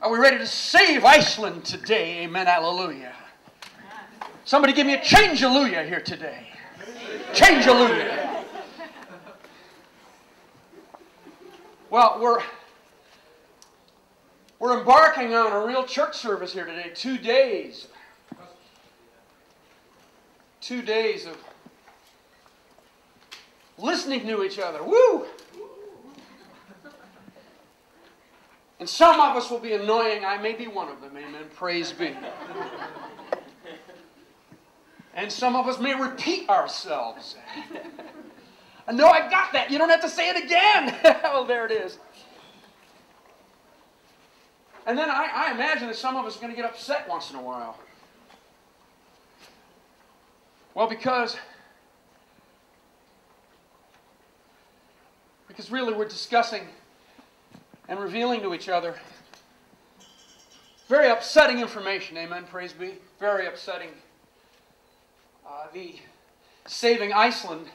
Are we ready to save Iceland today? Amen, hallelujah. Somebody give me a change-alleluia here today. Change-alleluia. Well, we're embarking on a real church service here today. 2 days. 2 days of listening to each other. Woo! And some of us will be annoying. I may be one of them. Amen. Praise be. And some of us may repeat ourselves. No, I got that. You don't have to say it again. Well, there it is. And then I imagine that some of us are going to get upset once in a while. Well, because really we're discussing and revealing to each other very upsetting information. Amen, praise be. Very upsetting. The Saving Iceland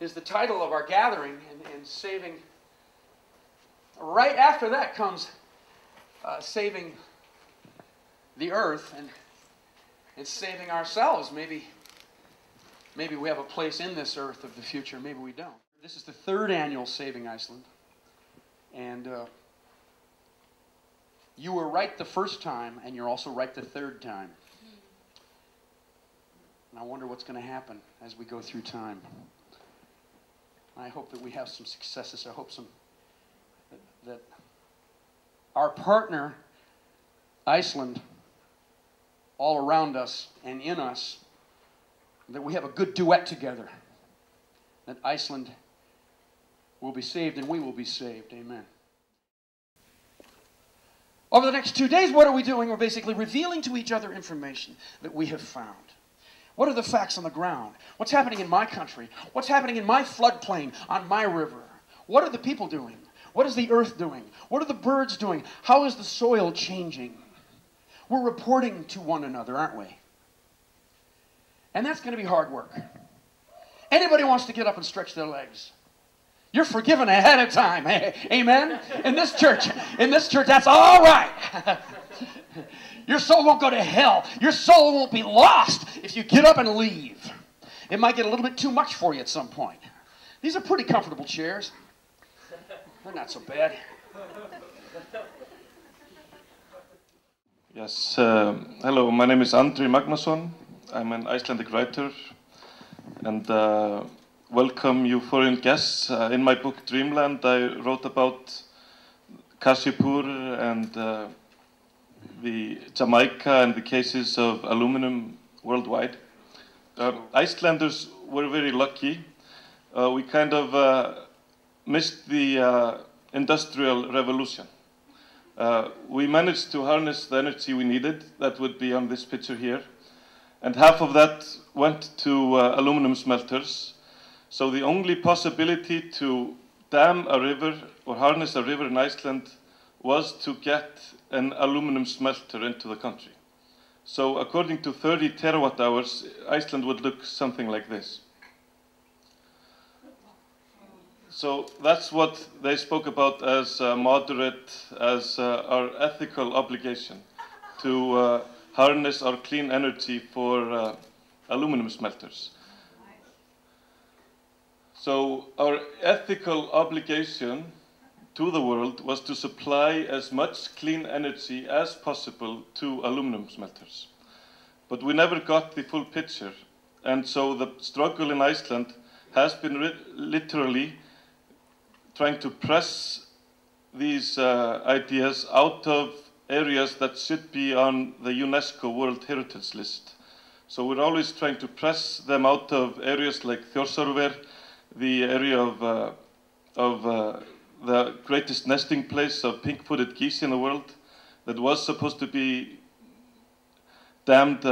is the title of our gathering, and saving. Right after that comes saving the earth and saving ourselves. Maybe we have a place in this earth of the future. Maybe we don't. This is the 3rd annual Saving Iceland. And you were right the first time, and you're also right the 3rd time. And I wonder what's going to happen as we go through time. I hope that we have some successes. I hope that our partner, Iceland, all around us and in us, that we have a good duet together. That Iceland will be saved and we will be saved. Amen. Over the next 2 days, what are we doing? We're basically revealing to each other information that we have found. What are the facts on the ground? What's happening in my country? What's happening in my floodplain, on my river? What are the people doing? What is the earth doing? What are the birds doing? How is the soil changing? We're reporting to one another, aren't we? And that's going to be hard work. Anybody wants to get up and stretch their legs? You're forgiven ahead of time. Amen? In this church, that's all right. Your soul won't go to hell. Your soul won't be lost if you get up and leave. It might get a little bit too much for you at some point. These are pretty comfortable chairs. They're not so bad. Yes, hello, my name is Andri Magnusson. I'm an Icelandic writer, and welcome you foreign guests. In my book Dreamland, I wrote about Kasipur and the Jamaica and the cases of aluminum worldwide. Icelanders were very lucky. We kind of missed the Industrial Revolution. We managed to harness the energy we needed. That would be on this picture here. And half of that went to aluminum smelters. So the only possibility to dam a river or harness a river in Iceland was to get an aluminum smelter into the country. So according to 30 terawatt hours, Iceland would look something like this. So that's what they spoke about as moderate, as our ethical obligation to harness our clean energy for aluminum smelters. So our ethical obligation to the world was to supply as much clean energy as possible to aluminum smelters. But we never got the full picture. And so the struggle in Iceland has been literally trying to press these ideas out of areas that should be on the UNESCO World Heritage List. So we're always trying to press them out of areas like Þjórsárver, the area of the greatest nesting place of pink-footed geese in the world that was supposed to be dammed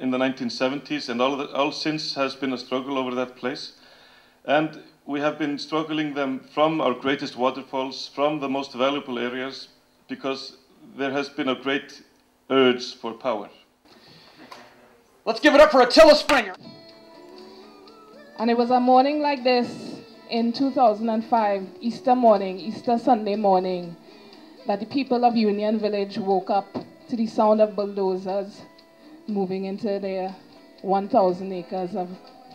in the 1970s, and all since has been a struggle over that place. And we have been struggling them from our greatest waterfalls, from the most valuable areas, because there has been a great urge for power. Let's give it up for Attila Springer. And it was a morning like this in 2005, Easter morning, Easter Sunday morning, that the people of Union Village woke up to the sound of bulldozers moving into their 1,000 acres of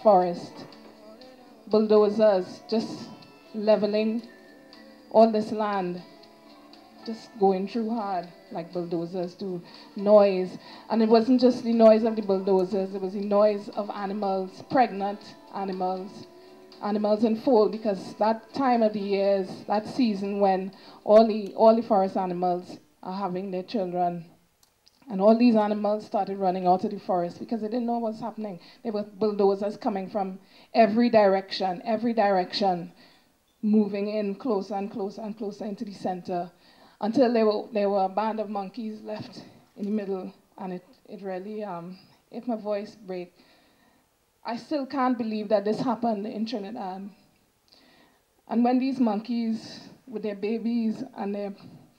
forest. Bulldozers just leveling all this land, just going through hard like bulldozers do. Noise, and it wasn't just the noise of the bulldozers, it was the noise of animals, pregnant animals, animals in foal, because that time of the year is that season when all the forest animals are having their children. And all these animals started running out of the forest because they didn't know what was happening. There were bulldozers coming from every direction, moving in closer and closer and closer into the center, until there were a band of monkeys left in the middle. And it really, if my voice breaks, I still can't believe that this happened in Trinidad. And when these monkeys, with their babies and their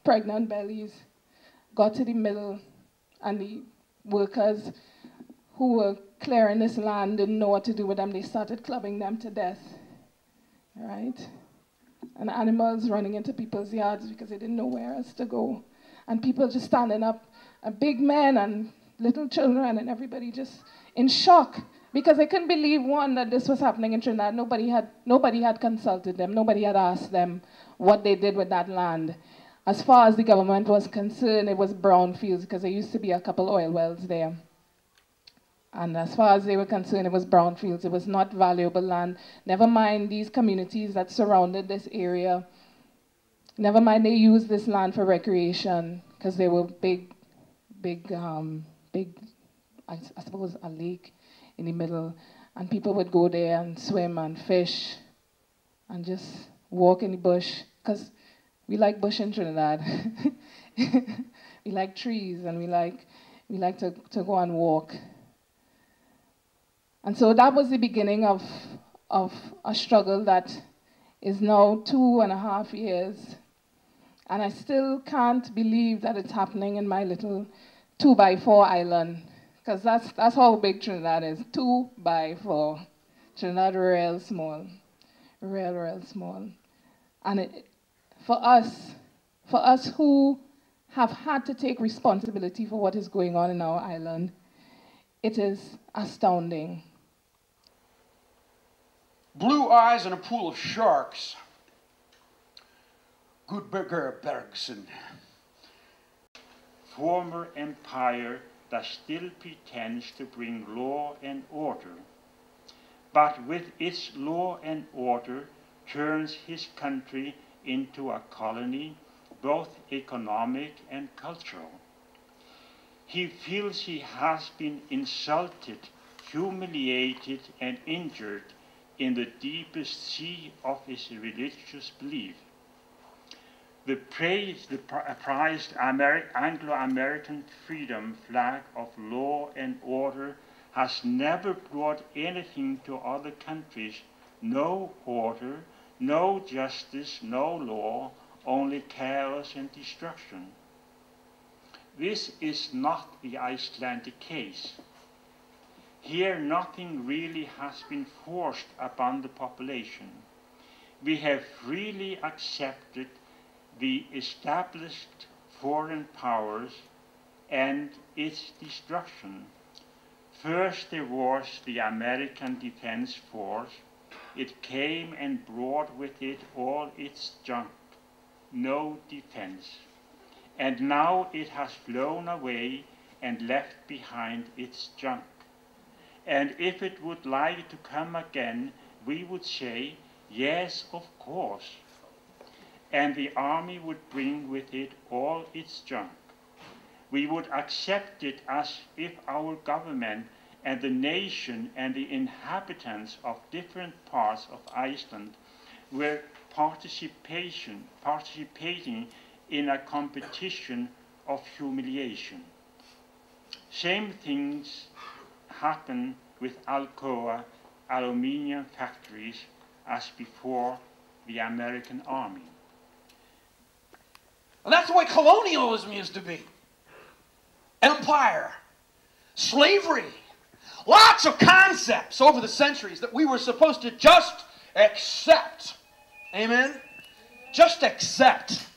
pregnant bellies, got to the middle, and the workers who were clearing this land didn't know what to do with them, they started clubbing them to death, right? And animals running into people's yards because they didn't know where else to go. And people just standing up, big men and little children and everybody just in shock, because they couldn't believe, one, that this was happening in Trinidad. Nobody had consulted them. Nobody had asked them what they did with that land. As far as the government was concerned, it was brownfields, because there used to be a couple oil wells there. And as far as they were concerned, it was brownfields. It was not valuable land. Never mind these communities that surrounded this area. Never mind they used this land for recreation, because they were big, I suppose, a lake in the middle. And people would go there and swim and fish and just walk in the bush, because we like bush in Trinidad. We like trees, and we like to go and walk. And so that was the beginning of a struggle that is now 2.5 years. And I still can't believe that it's happening in my little 2x4 island, because that's how big Trinidad is, 2x4. Trinidad real small, real small. And for us who have had to take responsibility for what is going on in our island, it is astounding. Blue eyes and a pool of sharks. Gudbergur Bergsson. Former empire that still pretends to bring law and order, but with its law and order turns his country into a colony, both economic and cultural. He feels he has been insulted, humiliated, and injured in the deepest sea of his religious belief. The prized Anglo-American freedom flag of law and order has never brought anything to other countries. No order, no justice, no law, only chaos and destruction. This is not the Icelandic case. Here nothing really has been forced upon the population. We have freely accepted the established foreign powers and its destruction. First there was the American Defense Force. It came and brought with it all its junk, no defense. And now it has flown away and left behind its junk. And if it would like to come again, we would say, yes, of course. And the army would bring with it all its junk. We would accept it as if our government and the nation and the inhabitants of different parts of Iceland were participating in a competition of humiliation. Same things happen with Alcoa aluminium factories as before the American army. And that's the way colonialism used to be. Empire, slavery, lots of concepts over the centuries that we were supposed to just accept. Amen? Just accept.